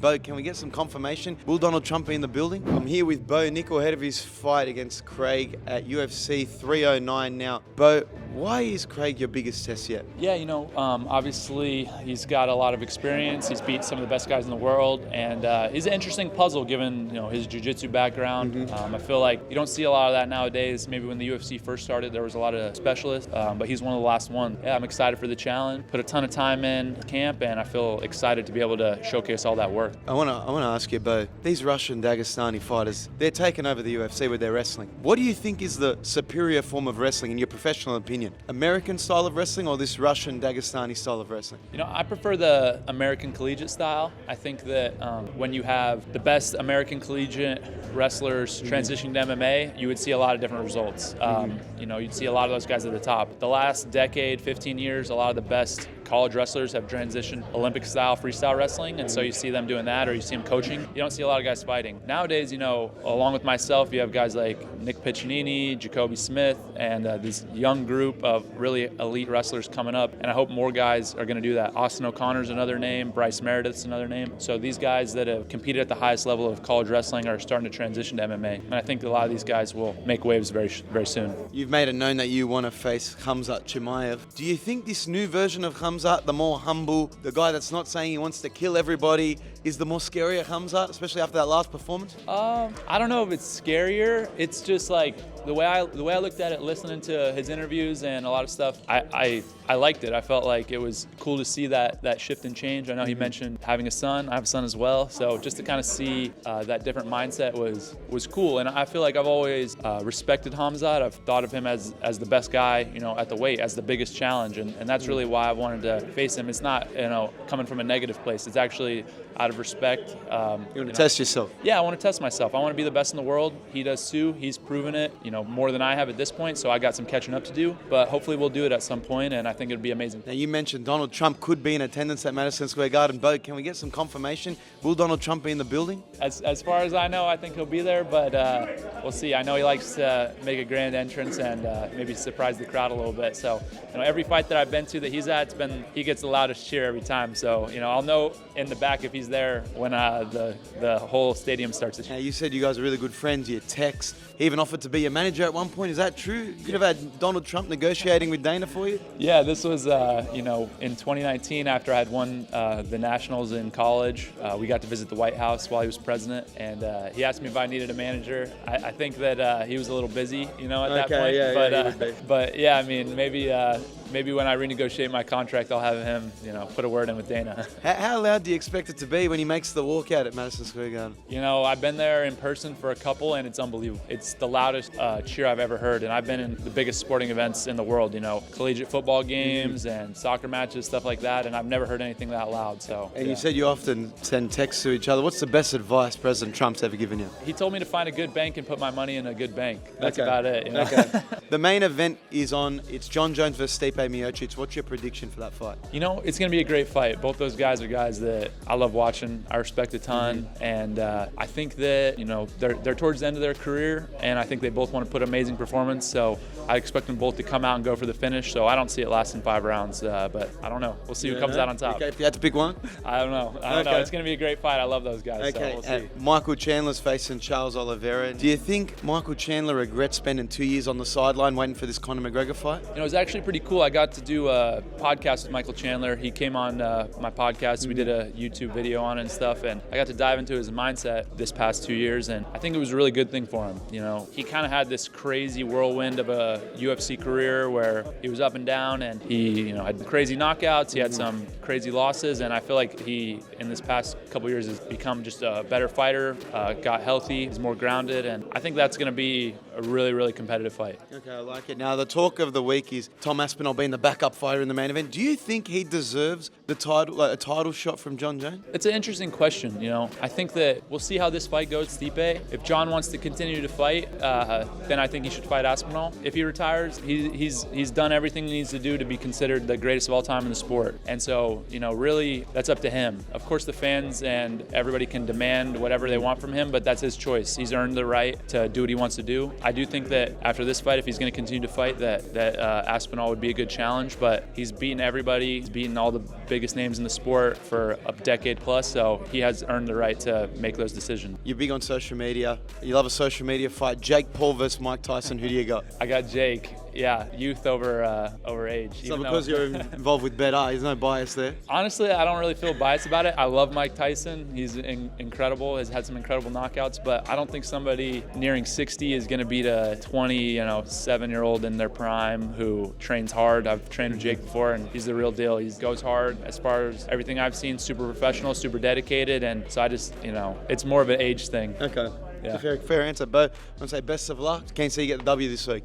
Bo, can we get some confirmation? Will Donald Trump be in the building? I'm here with Bo Nickal, ahead of his fight against Craig at UFC 309 now. Bo, why is Craig your biggest test yet? Yeah, obviously he's got a lot of experience. He's beat some of the best guys in the world, and he's an interesting puzzle given his jiu-jitsu background. I feel like you don't see a lot of that nowadays. Maybe when the UFC first started, there was a lot of specialists, but he's one of the last ones. Yeah, I'm excited for the challenge. Put a ton of time in camp, and I feel excited to be able to showcase all that work. I want to ask you, Bo, these Russian Dagestani fighters, they're taking over the UFC with their wrestling. What do you think is the superior form of wrestling in your professional opinion? American style of wrestling or this Russian Dagestani style of wrestling? I prefer the American collegiate style. I think that when you have the best American collegiate wrestlers transitioning to MMA, you would see a lot of different results. You'd see a lot of those guys at the top. The last decade, 15 years, a lot of the best college wrestlers have transitioned Olympic-style freestyle wrestling, and so you see them doing that, or you see them coaching. You don't see a lot of guys fighting. Nowadays, along with myself, you have guys like Nick Piccinini, Jacoby Smith, and this young group of really elite wrestlers coming up, and I hope more guys are going to do that. Austin O'Connor's another name, Bryce Meredith's another name. So these guys that have competed at the highest level of college wrestling are starting to transition to MMA, and I think a lot of these guys will make waves very, very soon. You've made it known that you want to face Khamzat Chimaev. Do you think this new version of Khamzat, the more humble, the guy that's not saying he wants to kill everybody, is the more scarier Khamzat, especially after that last performance? I don't know if it's scarier. It's just like the way I looked at it, listening to his interviews and a lot of stuff, I liked it. I felt like it was cool to see that shift and change. I know he mentioned having a son. I have a son as well. So just to kind of see that different mindset was cool. And I feel like I've always respected Khamzat. I've thought of him as the best guy, at the weight, as the biggest challenge. And that's really why I wanted to face him. It's not, coming from a negative place. It's actually out of respect. You want to test yourself? Yeah, I want to test myself. I want to be the best in the world. He does too. He's proven it, more than I have at this point. So I got some catching up to do. But hopefully we'll do it at some point, and I think it'd be amazing. Now, you mentioned Donald Trump could be in attendance at Madison Square Garden. Bo, can we get some confirmation? Will Donald Trump be in the building? As far as I know, I think he'll be there, but we'll see. I know he likes to make a grand entrance and maybe surprise the crowd a little bit. So, every fight that I've been to that he's at, he gets the loudest cheer every time. So, I'll know in the back if he's there when the whole stadium starts to cheer. Now, you said you guys are really good friends. You text. He even offered to be your manager at one point. Is that true? You could have had Donald Trump negotiating with Dana for you? Yeah, this was, in 2019 after I had won the Nationals in college. We got to visit the White House while he was president, and he asked me if I needed a manager. I think that he was a little busy, at that point. Yeah, but yeah, I mean, maybe when I renegotiate my contract, I'll have him, put a word in with Dana. How loud do you expect it to be when he makes the walkout at Madison Square Garden? I've been there in person for a couple, and it's unbelievable. It's the loudest cheer I've ever heard, and I've been in the biggest sporting events in the world, collegiate football games and soccer matches, stuff like that, and I've never heard anything that loud. So. And you said you often send texts to each other. What's the best advice President Trump's ever given you? He told me to find a good bank and put my money in a good bank. That's about it. Okay. The main event is on. It's Jon Jones versus Stipe Miocic. What's your prediction for that fight? It's going to be a great fight. Both those guys are guys that I love watching. I respect a ton, and I think that they're towards the end of their career, and I think they both want to put an amazing performance. So I expect them both to come out and go for the finish. So I don't see it lasting 5 rounds, but I don't know. We'll see who comes out on top. Okay, if you had to pick one? I don't know. It's going to be a great fight. I love those guys. Okay. So we'll see. Michael Chandler's facing Charles Oliveira. Do you think Michael Chandler regrets spending 2 years on the sideline waiting for this Conor McGregor fight? It was actually pretty cool. I got to do a podcast with Michael Chandler. He came on my podcast. We did a YouTube video on it and stuff, and I got to dive into his mindset this past 2 years, and I think it was a really good thing for him. He kind of had this crazy whirlwind of a UFC career where he was up and down, and he had crazy knockouts. He had some crazy losses, and I feel like he, in this past couple years, has become just a better fighter, got healthy, he's more grounded, and I think that's going to be a really, really competitive fight. Okay, I like it. Now, the talk of the week is Tom Aspinall being the backup fighter in the main event. Do you think he deserves the title, a title shot from Jon Jones? It's an interesting question. I think that we'll see how this fight goes. Stipe, if Jon wants to continue to fight, then I think he should fight Aspinall. If he retires, he's done everything he needs to do to be considered the greatest of all time in the sport. And so, really, that's up to him. Of course, the fans and everybody can demand whatever they want from him, but that's his choice. He's earned the right to do what he wants to do. I do think that after this fight, if he's going to continue to fight, that Aspinall would be a good challenge. But he's beaten everybody. He's beaten all the biggest names in the sport for a decade plus, so he has earned the right to make those decisions. You're big on social media. You love a social media fight. Jake Paul versus Mike Tyson. Who do you got? I got Jake. Yeah, youth over age. So because you're involved with Bet there's no bias there? Honestly, I don't really feel biased about it. I love Mike Tyson. He's incredible, has had some incredible knockouts, but I don't think somebody nearing 60 is going to beat a 27-year-old in their prime who trains hard. I've trained with Jake before, and he's the real deal. He goes hard as far as everything I've seen, super professional, super dedicated, and so I just, it's more of an age thing. Okay. Yeah. It's a fair answer, Bo. I want to say best of luck. Can't see you get the W this week.